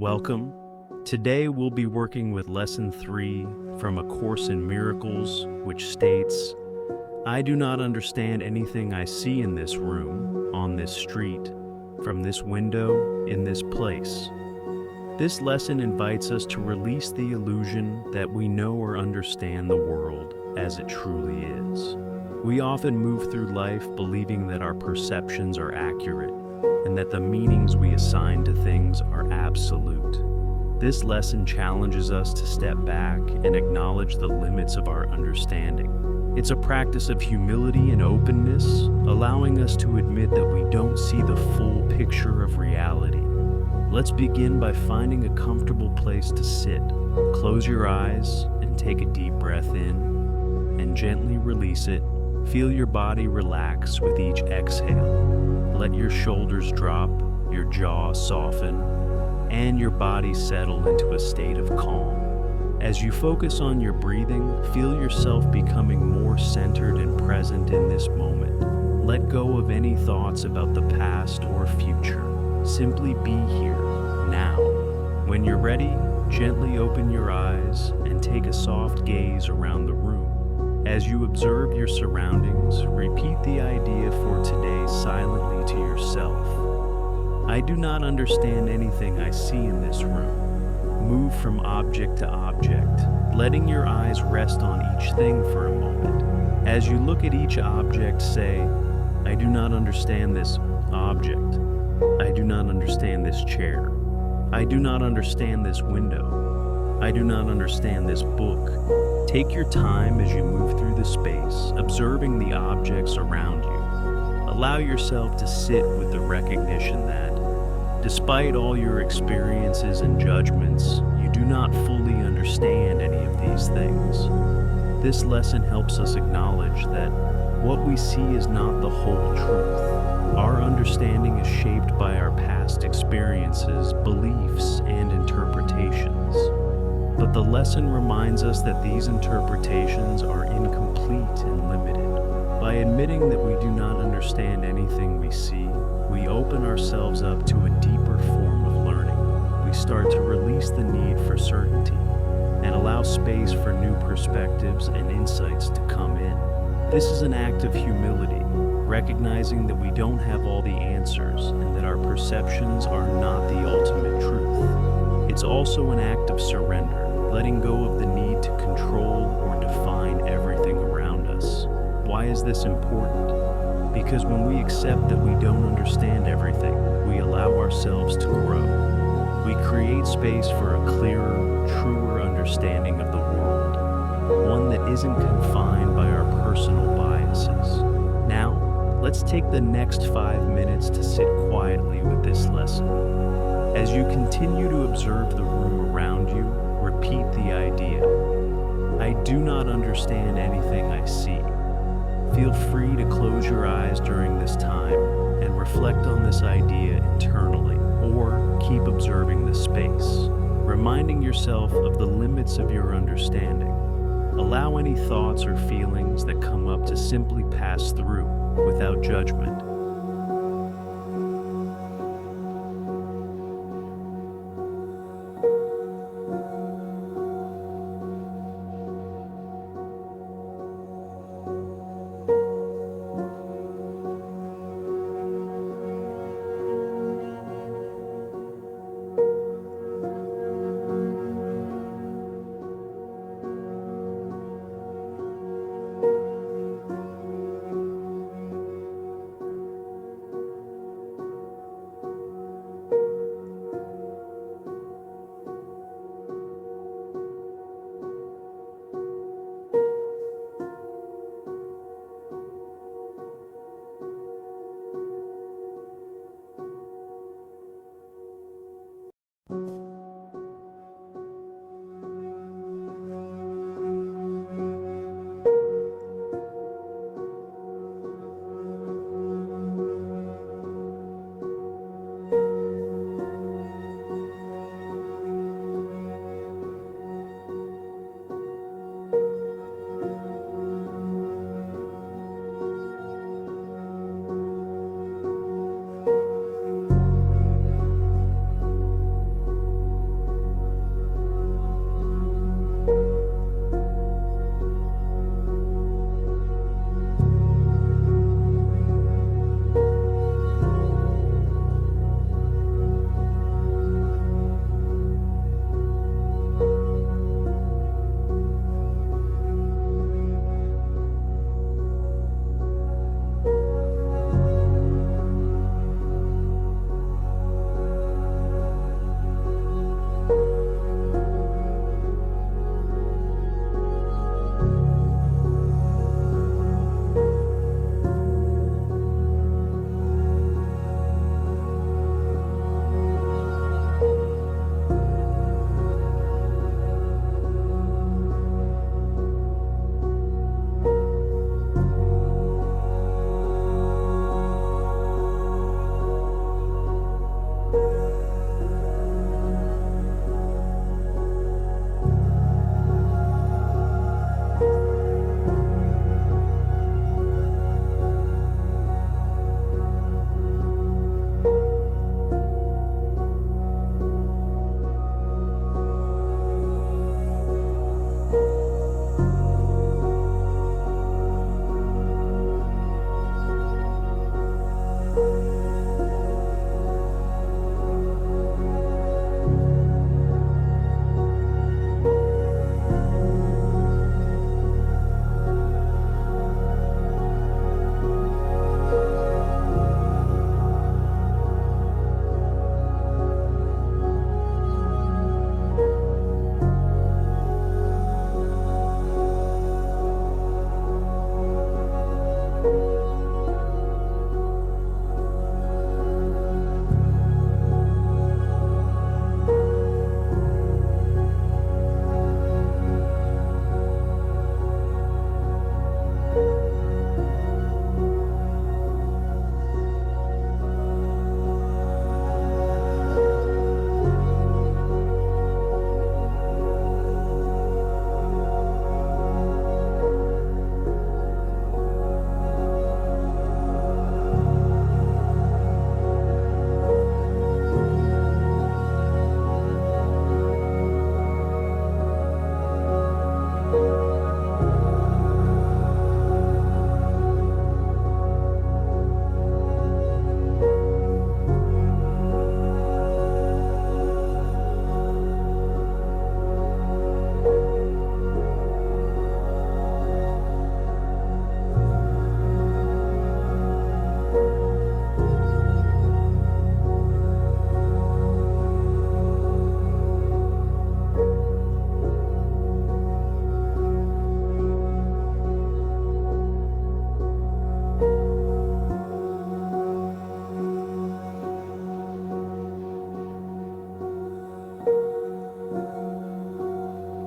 Welcome. Today we'll be working with Lesson 3 from A Course in Miracles, which states, I do not understand anything I see in this room, on this street, from this window, in this place. This lesson invites us to release the illusion that we know or understand the world as it truly is. We often move through life believing that our perceptions are accurate and that the meanings we assign to things are absolute. This lesson challenges us to step back and acknowledge the limits of our understanding. It's a practice of humility and openness, allowing us to admit that we don't see the full picture of reality. Let's begin by finding a comfortable place to sit. Close your eyes and take a deep breath in, and gently release it. Feel your body relax with each exhale. Let your shoulders drop, your jaw soften, and your body settle into a state of calm. As you focus on your breathing, feel yourself becoming more centered and present in this moment. Let go of any thoughts about the past or future. Simply be here, now. When you're ready, gently open your eyes and take a soft gaze around the room. As you observe your surroundings, repeat the idea for today silently to yourself. I do not understand anything I see in this room. Move from object to object, letting your eyes rest on each thing for a moment. As you look at each object, say, I do not understand this object. I do not understand this chair. I do not understand this window. I do not understand this book. Take your time as you move through the space, observing the objects around you. Allow yourself to sit with the recognition that, despite all your experiences and judgments, you do not fully understand any of these things. This lesson helps us acknowledge that what we see is not the whole truth. Our understanding is shaped by our past experiences, beliefs, and interpretations. But the lesson reminds us that these interpretations are incomplete and limited. By admitting that we do not understand anything we see, we open ourselves up to a deeper form of learning. We start to release the need for certainty and allow space for new perspectives and insights to come in. This is an act of humility, recognizing that we don't have all the answers and that our perceptions are not the ultimate truth. It's also an act of surrender, letting go of the need to control or define everything around us. Why is this important? Because when we accept that we don't understand everything, we allow ourselves to grow. We create space for a clearer, truer understanding of the world, one that isn't confined by our personal biases. Now, let's take the next 5 minutes to sit quietly with this lesson. As you continue to observe the room around you, repeat the idea. I do not understand anything I see. Feel free to close your eyes during this time and reflect on this idea internally, or keep observing the space, reminding yourself of the limits of your understanding. Allow any thoughts or feelings that come up to simply pass through without judgment.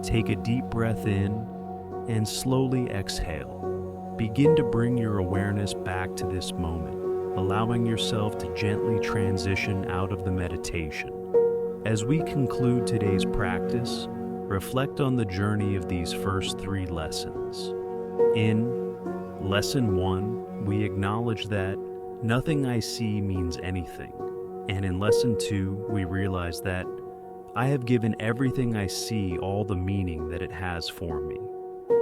Take a deep breath in and slowly exhale. Begin to bring your awareness back to this moment, allowing yourself to gently transition out of the meditation. As we conclude today's practice, reflect on the journey of these first 3 lessons. In Lesson 1, we acknowledge that nothing I see means anything. And in Lesson 2, we realize that I have given everything I see all the meaning that it has for me.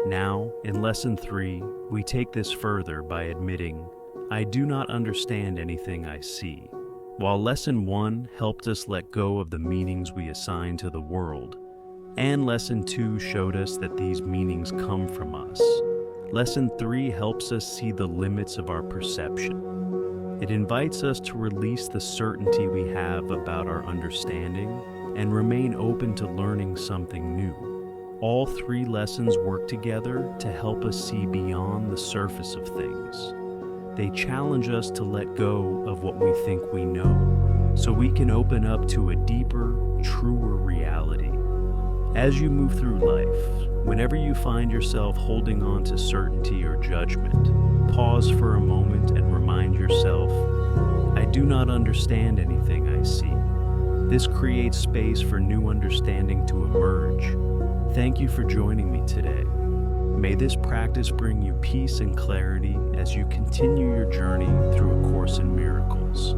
Now, in Lesson 3, we take this further by admitting, I do not understand anything I see. While Lesson 1 helped us let go of the meanings we assign to the world, and Lesson 2 showed us that these meanings come from us, Lesson 3 helps us see the limits of our perception. It invites us to release the certainty we have about our understanding and remain open to learning something new. All 3 lessons work together to help us see beyond the surface of things. They challenge us to let go of what we think we know, so we can open up to a deeper, truer reality. As you move through life, whenever you find yourself holding on to certainty or judgment, pause for a moment and remind yourself, I do not understand anything I see. This creates space for new understanding to emerge. Thank you for joining me today. May this practice bring you peace and clarity as you continue your journey through A Course in Miracles.